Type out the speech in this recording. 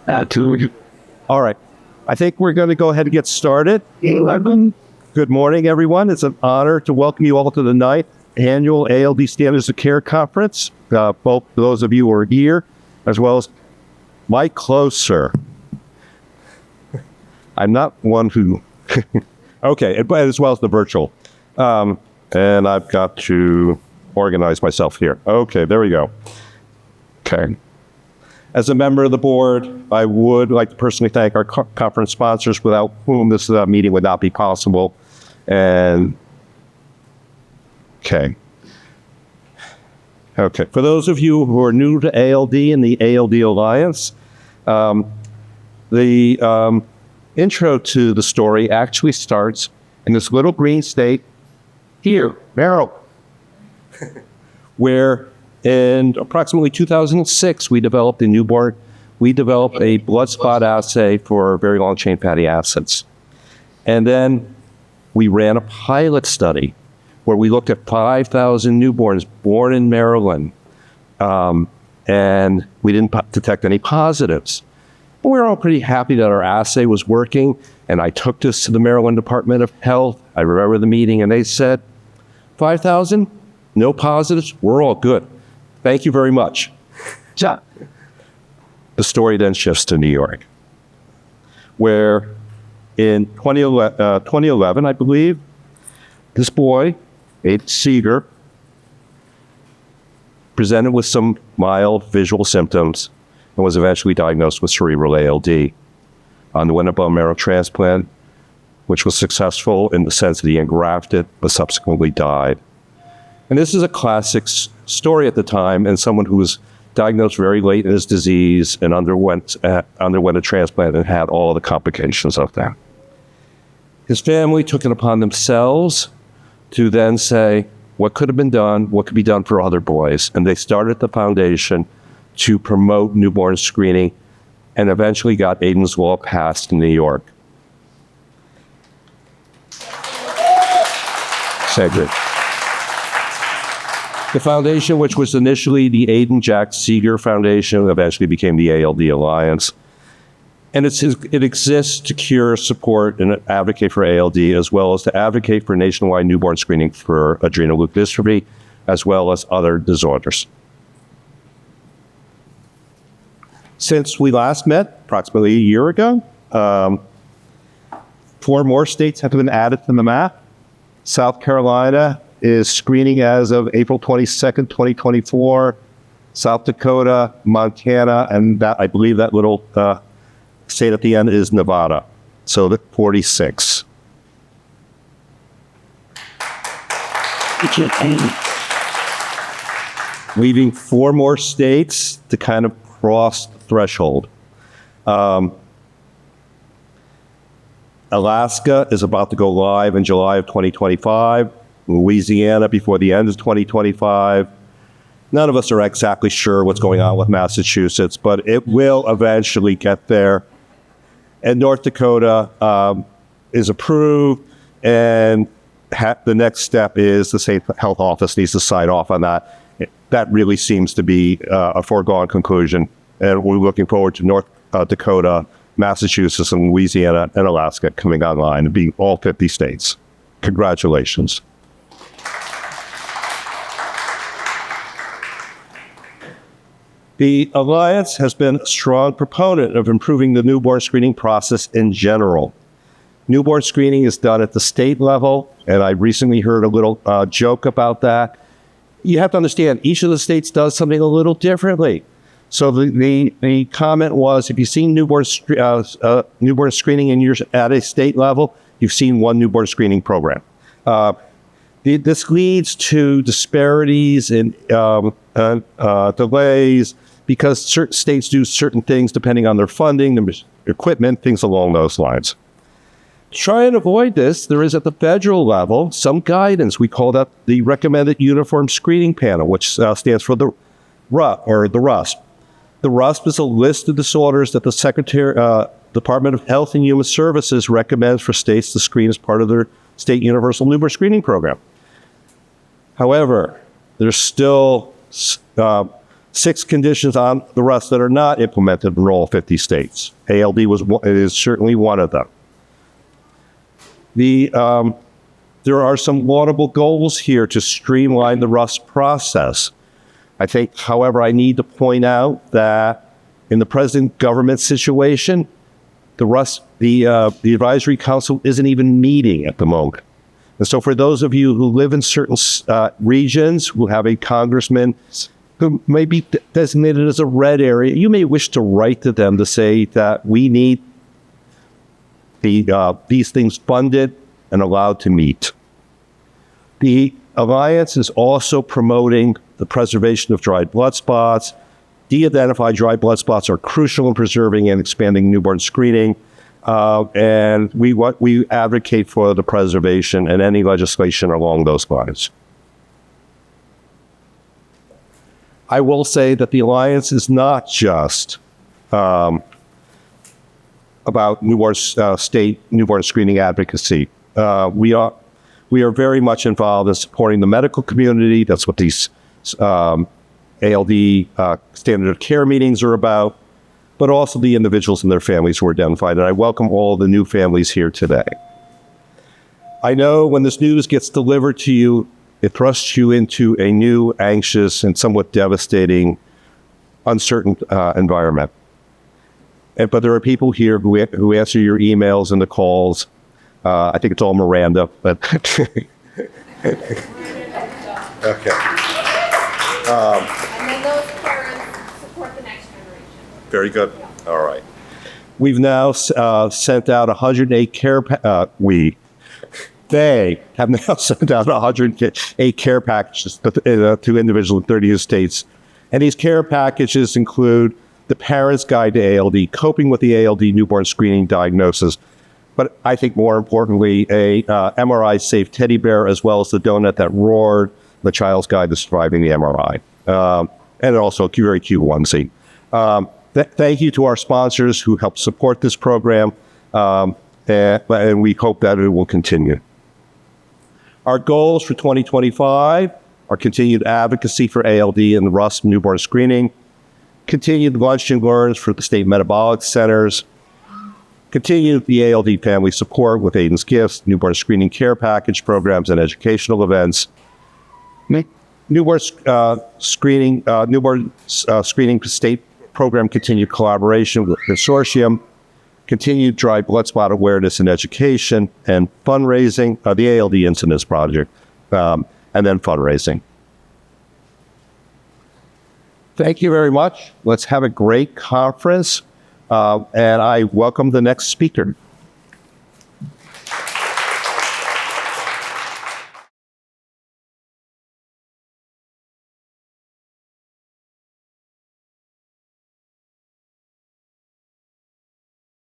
All right. I think we're going to go ahead and get started. Good morning, everyone. It's an honor to welcome you all to the 9th Annual ALD Standards of Care Conference. Both those of you who are here, as well as Mike Closer. I'm not one who... Okay, but as well as the virtual. And I've got to organize myself here. Okay, there we go. Okay. As a member of the board, I would like to personally thank our conference sponsors, without whom this meeting would not be possible. And okay. For those of you who are new to ALD and the ALD Alliance, the intro to the story actually starts in this little green state here, Maryland, where in approximately 2006, we developed a blood spot assay for very long chain fatty acids. And then we ran a pilot study where we looked at 5,000 newborns born in Maryland, and we didn't detect any positives. But we were all pretty happy that our assay was working, and I took this to the Maryland Department of Health. I remember the meeting, and they said, 5,000, no positives, we're all good. Thank you very much. The story then shifts to New York, where in 2011, I believe, this boy, Aiden Seeger, presented with some mild visual symptoms and was eventually diagnosed with cerebral ALD. Underwent a bone marrow transplant, which was successful in the sense that he engrafted, but subsequently died. And this is a classic story at the time, and someone who was diagnosed very late in his disease and underwent a transplant and had all the complications of that. His family took it upon themselves to then say, what could have been done, what could be done for other boys? And they started the foundation to promote newborn screening and eventually got Aiden's Law passed in New York. Segment. The foundation, which was initially the Aiden Jack Seeger Foundation, eventually became the ALD Alliance. And it exists to cure, support, and advocate for ALD, as well as to advocate for nationwide newborn screening for adrenoleukodystrophy, as well as other disorders. Since we last met, approximately a year ago, 4 more states have been added to the map. South Carolina is screening as of April 22nd, 2024. South Dakota, Montana, and that, I believe that little state at the end is Nevada. So the 46. Leaving 4 more states to kind of cross the threshold. Alaska is about to go live in July of 2025. Louisiana before the end of 2025. None of us are exactly sure what's going on with Massachusetts, but it will eventually get there. And North Dakota is approved, and the next step is the state health office needs to sign off on that. That really seems to be a foregone conclusion, and we're looking forward to North Dakota, Massachusetts, and Louisiana, and Alaska coming online and being all 50 states. Congratulations. The Alliance has been a strong proponent of improving the newborn screening process in general. Newborn screening is done at the state level, and I recently heard a little joke about that. You have to understand, each of the states does something a little differently. So the comment was, if you've seen newborn screening at a state level, you've seen one newborn screening program. This leads to disparities and delays because certain states do certain things depending on their funding, their equipment, things along those lines. To try and avoid this, there is at the federal level some guidance. We call that the Recommended Uniform Screening Panel, which stands for the RUSP. The RUSP is a list of disorders that the Department of Health and Human Services recommends for states to screen as part of their state universal newborn screening program. However, there's still 6 conditions on the rest that are not implemented in all 50 states. ALD is certainly one of them. There are some laudable goals here to streamline the Rust process. I think, however, I need to point out that in the present government situation, the advisory council isn't even meeting at the moment. And so for those of you who live in certain regions who have a congressman who may be designated as a red area, you may wish to write to them to say that we need these things funded and allowed to meet. The Alliance is also promoting the preservation of dried blood spots. De-identified dried blood spots are crucial in preserving and expanding newborn screening. And we advocate for the preservation and any legislation along those lines. I will say that the Alliance is not just about state newborn screening advocacy. We are very much involved in supporting the medical community. That's what these ALD standard of care meetings are about, but also the individuals and their families who are identified. And I welcome all the new families here today. I know when this news gets delivered to you, it thrusts you into a new, anxious, and somewhat devastating, uncertain environment. But there are people here who answer your emails and the calls. I think it's all Miranda, but okay. And then those parents support the next generation. Very good. All right. We've now sent out 108 They have now sent out 108 care packages to individuals in 30 states. And these care packages include the Parent's Guide to ALD, coping with the ALD newborn screening diagnosis, but I think more importantly, a MRI-safe teddy bear, as well as the donut that roared, the Child's Guide to Surviving the MRI, and also a very cute onesie. Thank you to our sponsors who help support this program, and we hope that it will continue. Our goals for 2025 are continued advocacy for ALD and the Rust newborn screening, continued lunch and learns for the state metabolic centers, continue the ALD family support with Aiden's Gifts, newborn screening care package programs, and educational events. Newborn screening state program continued collaboration with consortium, continued dried blood spot awareness and education, and fundraising, the ALD Incidence Project, and then fundraising. Thank you very much. Let's have a great conference. And I welcome the next speaker.